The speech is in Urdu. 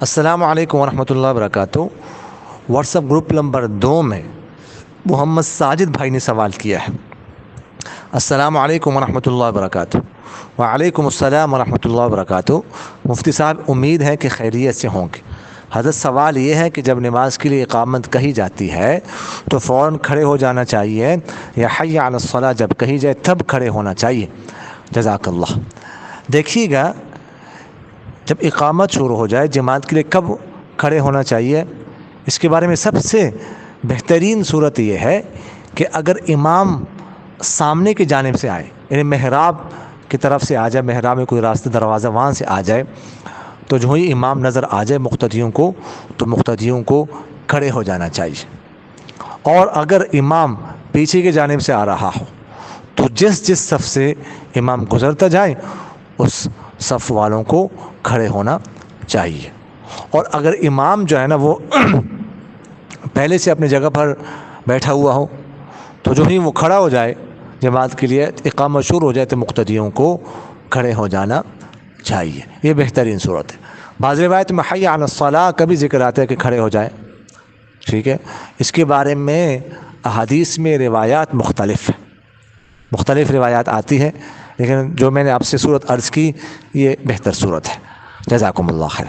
السلام علیکم ورحمۃ اللہ وبرکاتہ۔ واٹس ایپ گروپ نمبر 2 میں محمد ساجد بھائی نے سوال کیا ہے۔ السلام علیکم ورحمۃ اللہ وبرکاتہ۔ وعلیکم السلام ورحمۃ اللہ وبرکاتہ۔ مفتی صاحب، امید ہے کہ خیریت سے ہوں گے۔ حضرت سوال یہ ہے کہ جب نماز کے لیے اقامت کہی جاتی ہے تو فوراً کھڑے ہو جانا چاہیے یا حی علی الصلاۃ جب کہی جائے تب کھڑے ہونا چاہیے؟ جزاک اللہ۔ دیکھیے گا، جب اقامت شروع ہو جائے جماعت کے لیے کب کھڑے ہونا چاہیے، اس کے بارے میں سب سے بہترین صورت یہ ہے کہ اگر امام سامنے کی جانب سے آئے، یعنی محراب کی طرف سے آ جائے، محراب میں کوئی راستہ دروازہ وہاں سے آ جائے، تو جو ہی امام نظر آ جائے مقتدیوں کو، تو مقتدیوں کو کھڑے ہو جانا چاہیے۔ اور اگر امام پیچھے کی جانب سے آ رہا ہو تو جس صف سے امام گزرتا جائے اس صف والوں کو کھڑے ہونا چاہیے۔ اور اگر امام جو ہے نا وہ پہلے سے اپنی جگہ پر بیٹھا ہوا ہو تو جو ہی وہ کھڑا ہو جائے جماعت کے لیے، اقامت شروع ہو جائے تو مقتدیوں کو کھڑے ہو جانا چاہیے۔ یہ بہترین صورت ہے۔ بعض روایت میں حی علی الصلاۃ کا بھی ذکر آتا ہے کہ کھڑے ہو جائیں، ٹھیک ہے۔ اس کے بارے میں احادیث میں روایات مختلف روایات آتی ہے، لیکن جو میں نے آپ سے صورت عرض کی یہ بہتر صورت ہے۔ جزاکم اللہ خیر۔